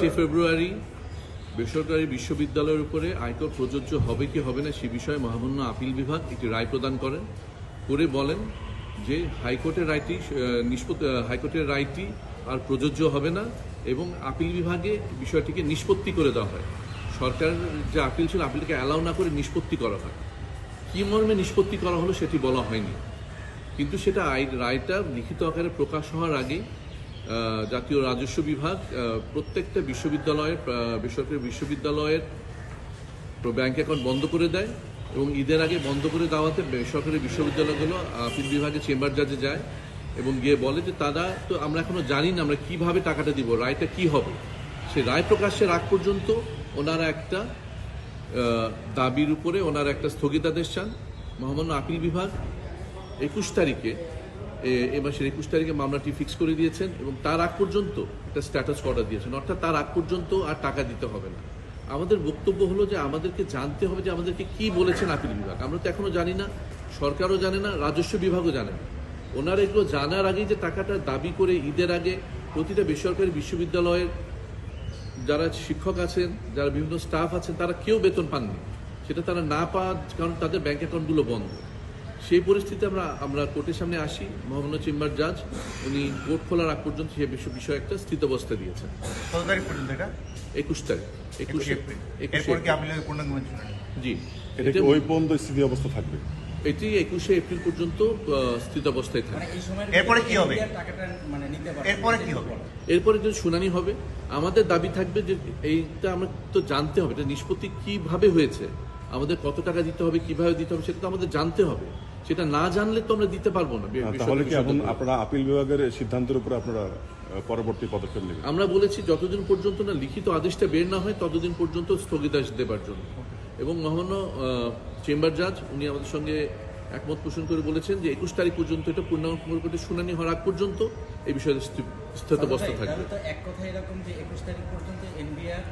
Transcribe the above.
22শে ফেব্রুয়ারি বেসরকারি বিশ্ববিদ্যালয়ের উপরে আয়কর প্রযোজ্য হবে কি হবে না সে বিষয়ে মহামান্য আপিল বিভাগ একটি রায় প্রদান করে বলেন যে হাইকোর্টের রায়টি আর প্রযোজ্য হবে না এবং আপিল বিভাগে বিষয়টিকে নিষ্পত্তি করে দেওয়া হয়। সরকার যে আপিল ছিল আপিলকে অ্যালাউ না করে নিষ্পত্তি করা হয়। কী মর্মে নিষ্পত্তি করা হলো সেটি বলা হয়নি, কিন্তু সেটা রায়টা লিখিত আকারে প্রকাশ হওয়ার আগে জাতীয় রাজস্ব বিভাগ প্রত্যেকটা বেসরকারি বিশ্ববিদ্যালয়ের ব্যাংক অ্যাকাউন্ট বন্ধ করে দেয় এবং ঈদের আগে বন্ধ করে দেওয়াতে বেসরকারি বিশ্ববিদ্যালয়গুলো আপিল বিভাগে চেম্বার জাজে যায় এবং গিয়ে বলে যে তারা তো আমরা এখনো জানি না আমরা কিভাবে টাকাটা দিব, রায়টা কি হবে। সে রায় প্রকাশের আগ পর্যন্ত ওনারা একটা দাবির উপরে ওনারা একটা স্থগিতাদেশ চান। মহামান্য আপিল বিভাগ 21 তারিখে এ মাসের 21 তারিখে মামলাটি ফিক্স করে দিয়েছেন এবং তার আগ পর্যন্ত একটা স্ট্যাটাস অর্ডার দিয়েছেন, অর্থাৎ তার আগ পর্যন্ত আর টাকা দিতে হবে না। আমাদের বক্তব্য হলো যে আমাদেরকে জানতে হবে যে আমাদেরকে কি বলেছেন আপিল বিভাগ। আমরা তো এখনো জানি না, সরকারও জানে না, রাজস্ব বিভাগও জানে না। ওনারা এগুলো জানার আগেই যে টাকাটা দাবি করে ঈদের আগে প্রতিটা বেসরকারি বিশ্ববিদ্যালয়ের যারা শিক্ষক আছেন, যারা বিভিন্ন স্টাফ আছেন, তারা কেউ বেতন পাননি। সেটা তারা না পাওয়ার কারণ তাদের ব্যাংক অ্যাকাউন্টগুলো বন্ধ। সেই পরিস্থিতিতে আমরা কোর্টের সামনে আসি। মহামান্য চেম্বার জাজ উনি কোর্ট খোলার আগ পর্যন্ত সে বিষয়ে একটা স্থিতাবস্থা দিয়েছেন। কত তারিখ পর্যন্ত এটা? 21 তারিখ। 21 এপ্রিল। জি, এটা কি ওই পর্যন্ত স্থিতি অবস্থা থাকবে? এটি 21শে এপ্রিল পর্যন্ত স্থিতাবস্থায় থাকবে। এরপরে কি হবে? এরপরে কি হবে? এরপরে যদি শুনানি হবে, আমাদের দাবি থাকবে যে এইটা আমরা তো জানতে হবে এটা নিষ্পত্তি কিভাবে হয়েছে, আমাদের কত টাকা দিতে হবে, কিভাবে দিতে হবে, সেটা তো আমাদের জানতে হবে। সেটা না জানলে তো আমরা দিতে পারবো না। তাহলে কি এখন আপনারা আপিল বিভাগের সিদ্ধান্তের উপর আপনারা পরবর্তী পদক্ষেপ নেবেন? আমরা বলেছি যতদিন পর্যন্ত না লিখিত আদেশটা বের না হয় ততদিন পর্যন্ত স্থগিতাদেশ দেবার জন্য। এবং মহামান্য চেম্বার জাজ উনি আমাদের সঙ্গে একমত পোষণ করে বলেছেন যে 21 তারিখ পর্যন্ত এটা পূর্ণাঙ্গ কোর্টে শুনানি হওয়ার আগ পর্যন্ত এই বিষয়ে স্থিতাবস্থা থাকবে। এক কথা এরকম যে 21 তারিখ পর্যন্ত এনবিআর